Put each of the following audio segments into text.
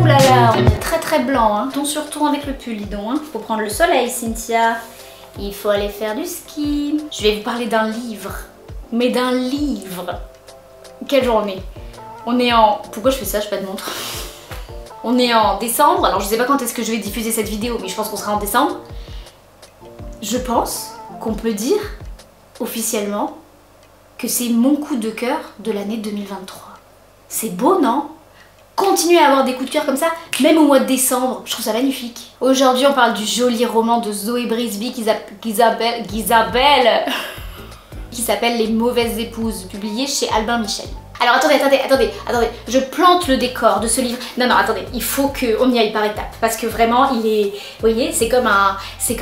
Ouh là là, on est très blanc, hein. Ton sur ton avec le pull, dis donc, hein. Faut prendre le soleil, Cynthia. Il faut aller faire du ski. Je vais vous parler d'un livre. Mais d'un livre. Quelle journée. On est en... Pourquoi je fais ça? Je pas de montre. On est en décembre. Alors je sais pas quand est-ce que je vais diffuser cette vidéo, mais je pense qu'on sera en décembre. Je pense qu'on peut dire officiellement que c'est mon coup de cœur de l'année 2023. C'est beau, non? Continuer à avoir des coups de cœur comme ça, même au mois de décembre, je trouve ça magnifique. Aujourd'hui, on parle du joli roman de Zoé Brisby qui s'appelle Les Mauvaises Épouses, publié chez Albin Michel. Alors attendez, je plante le décor de ce livre. Non, attendez, il faut qu'on y aille par étapes. Parce que vraiment, il est... Vous voyez, c'est comme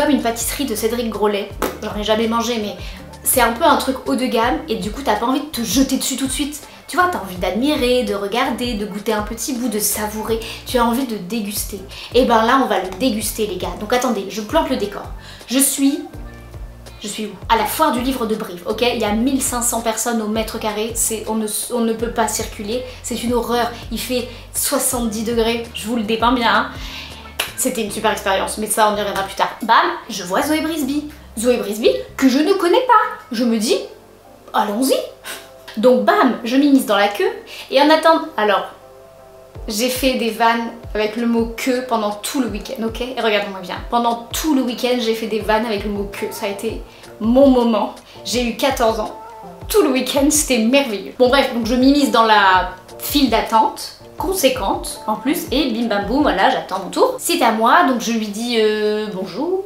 une pâtisserie de Cédric Grolet. J'en ai jamais mangé, mais c'est un peu un truc haut de gamme. Et du coup, t'as pas envie de te jeter dessus tout de suite. Tu vois, t'as envie d'admirer, de regarder, de goûter un petit bout, de savourer. Tu as envie de déguster. Et ben là, on va le déguster, les gars. Donc attendez, je plante le décor. Je suis où? À la foire du livre de Brive, ok? Il y a 1500 personnes au mètre carré, on ne peut pas circuler, c'est une horreur, il fait 70 degrés, je vous le dépeins bien, hein. C'était une super expérience, mais ça on y reviendra plus tard. Bam, je vois Zoé Brisby. Zoé Brisby, que je ne connais pas. Je me dis, allons-y. Donc bam, je m'immisce dans la queue, et en attendant, alors, j'ai fait des vannes avec le mot que pendant tout le week-end, ok? Et regardez-moi bien, pendant tout le week-end, j'ai fait des vannes avec le mot que. Ça a été mon moment. J'ai eu 14 ans. Tout le week-end, c'était merveilleux. Bon bref, donc je m'immisce dans la file d'attente, conséquente en plus, et bim bam boum, voilà, j'attends mon tour. C'est à moi, donc je lui dis bonjour.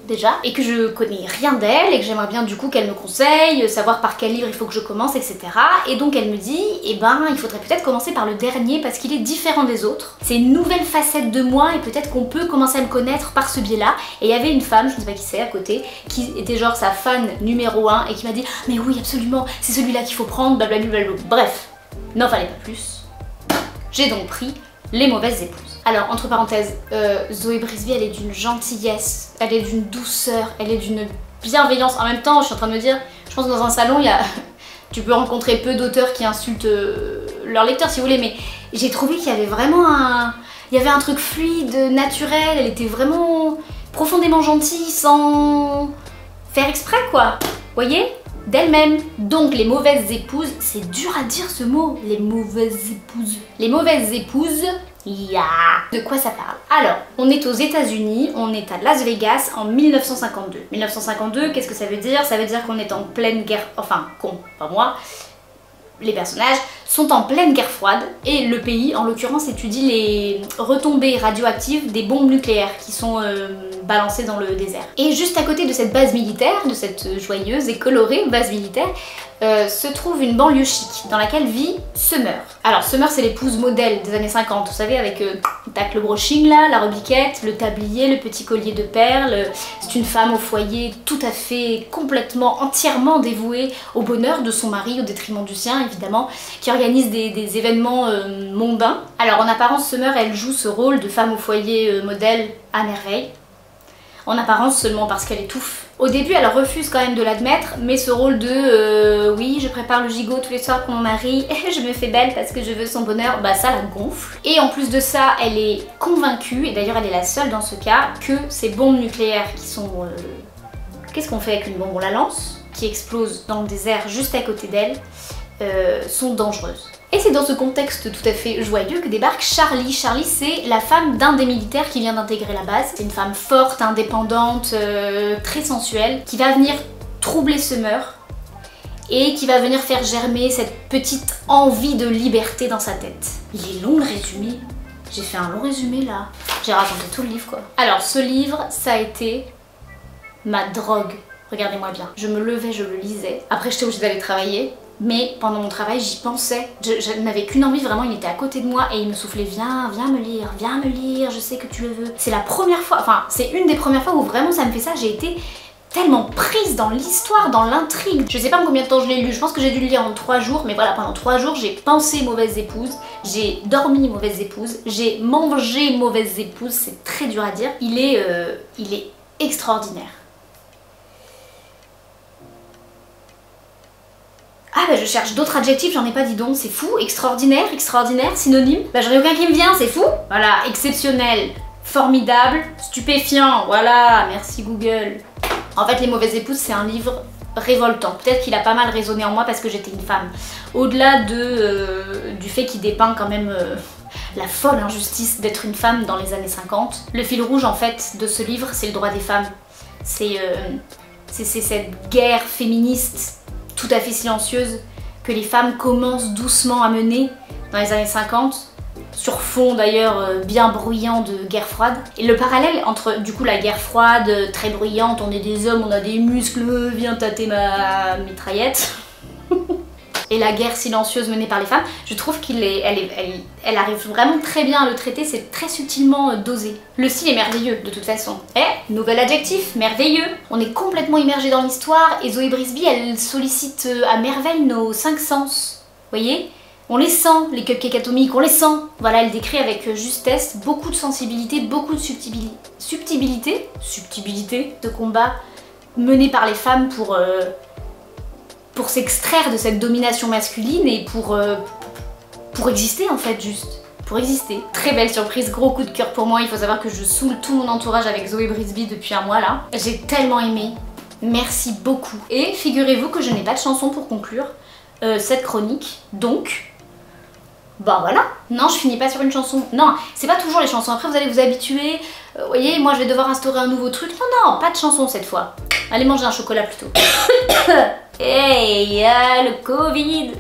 Déjà, et que je connais rien d'elle et que j'aimerais bien du coup qu'elle me conseille, savoir par quel livre il faut que je commence, etc. Et donc elle me dit, eh ben il faudrait peut-être commencer par le dernier parce qu'il est différent des autres. C'est une nouvelle facette de moi et peut-être qu'on peut commencer à me connaître par ce biais-là. Et il y avait une femme, je ne sais pas qui c'est, à côté, qui était genre sa fan numéro 1 et qui m'a dit, mais oui absolument, c'est celui-là qu'il faut prendre, blablabla. Bref, n'en fallait pas plus. J'ai donc pris Les Mauvaises Épouses. Alors, entre parenthèses, Zoé Brisby, elle est d'une gentillesse, elle est d'une douceur, elle est d'une bienveillance. En même temps, je suis en train de me dire, je pense que dans un salon, tu peux rencontrer peu d'auteurs qui insultent leurs lecteurs, si vous voulez, mais j'ai trouvé qu'il y avait vraiment un truc fluide, naturel, elle était vraiment profondément gentille, sans faire exprès, quoi. Vous voyez? D'elle-même. Donc les mauvaises épouses, c'est dur à dire ce mot, les mauvaises épouses. Les mauvaises épouses, De quoi ça parle? Alors, on est aux États-Unis, on est à Las Vegas en 1952. 1952, qu'est-ce que ça veut dire? Ça veut dire qu'on est en pleine guerre, enfin, pas moi, les personnages sont en pleine guerre froide et le pays, en l'occurrence, étudie les retombées radioactives des bombes nucléaires qui sont balancées dans le désert. Et juste à côté de cette base militaire, de cette joyeuse et colorée base militaire, se trouve une banlieue chic dans laquelle vit Summer. Alors Summer, c'est l'épouse modèle des années 50, vous savez, avec tac, le brushing là, la robiquette, le tablier, le petit collier de perles. C'est une femme au foyer tout à fait, complètement, entièrement dévouée au bonheur de son mari au détriment du sien évidemment, qui organise des événements mondains. Alors en apparence, Summer, elle joue ce rôle de femme au foyer modèle à merveille. En apparence seulement parce qu'elle étouffe. Au début, elle refuse quand même de l'admettre, mais ce rôle de oui, je prépare le gigot tous les soirs pour mon mari, je me fais belle parce que je veux son bonheur, bah ça la gonfle. Et en plus de ça, elle est convaincue, et d'ailleurs elle est la seule dans ce cas, que ces bombes nucléaires qui sont... Qu'est-ce qu'on fait avec une bombe? On la lance, qui explose dans le désert juste à côté d'elle, sont dangereuses. Et c'est dans ce contexte tout à fait joyeux que débarque Charlie. Charlie, c'est la femme d'un des militaires qui vient d'intégrer la base. C'est une femme forte, indépendante, très sensuelle, qui va venir troubler Summer et qui va venir faire germer cette petite envie de liberté dans sa tête. Il est long le résumé. J'ai fait un long résumé là. J'ai raconté tout le livre quoi. Alors ce livre, ça a été ma drogue. Regardez-moi bien. Je me levais, je le lisais. Après j'étais obligée d'aller travailler. Mais pendant mon travail, j'y pensais. Je n'avais qu'une envie, vraiment, il était à côté de moi et il me soufflait viens me lire, je sais que tu le veux. C'est la première fois, enfin, c'est une des premières fois où vraiment ça me fait ça. J'ai été tellement prise dans l'histoire, dans l'intrigue. Je sais pas en combien de temps je l'ai lu, je pense que j'ai dû le lire en 3 jours, mais voilà, pendant 3 jours, j'ai pensé Mauvaise Épouse, j'ai dormi Mauvaise Épouse, j'ai mangé Mauvaise Épouse, c'est très dur à dire. Il est extraordinaire. Ah bah je cherche d'autres adjectifs, j'en ai pas dit donc, c'est fou. Extraordinaire, extraordinaire, synonyme. Bah j'en ai aucun qui me vient, c'est fou. Voilà, exceptionnel, formidable, stupéfiant, voilà, merci Google. En fait, Les Mauvaises Épouses, c'est un livre révoltant. Peut-être qu'il a pas mal résonné en moi parce que j'étais une femme. Au-delà du fait qu'il dépeint quand même la folle injustice d'être une femme dans les années 50, le fil rouge en fait de ce livre, c'est le droit des femmes. C'est cette guerre féministe tout à fait silencieuse que les femmes commencent doucement à mener dans les années 50, sur fond d'ailleurs bien bruyant de guerre froide. Et le parallèle entre du coup la guerre froide, très bruyante, on est des hommes, on a des muscles, viens tâter ma mitraillette, et la guerre silencieuse menée par les femmes, je trouve elle arrive vraiment très bien à le traiter, c'est très subtilement dosé. Le style est merveilleux de toute façon. Nouvel adjectif, merveilleux. On est complètement immergé dans l'histoire et Zoé Brisby, elle sollicite à merveille nos 5 sens. Vous voyez? On les sent, les cupcakes atomiques, on les sent. Voilà, elle décrit avec justesse beaucoup de sensibilité, beaucoup de subtilité de combat mené par les femmes pour s'extraire de cette domination masculine et pour exister en fait, juste. Pour exister. Très belle surprise, gros coup de cœur pour moi. Il faut savoir que je saoule tout mon entourage avec Zoé Brisby depuis un mois là. J'ai tellement aimé. Merci beaucoup. Et figurez-vous que je n'ai pas de chanson pour conclure cette chronique. Donc, bah voilà. Non, je finis pas sur une chanson. Non, c'est pas toujours les chansons. Après, vous allez vous habituer. Vous voyez, moi je vais devoir instaurer un nouveau truc. Non, pas de chanson cette fois. Allez manger un chocolat plutôt. Hey, le Covid!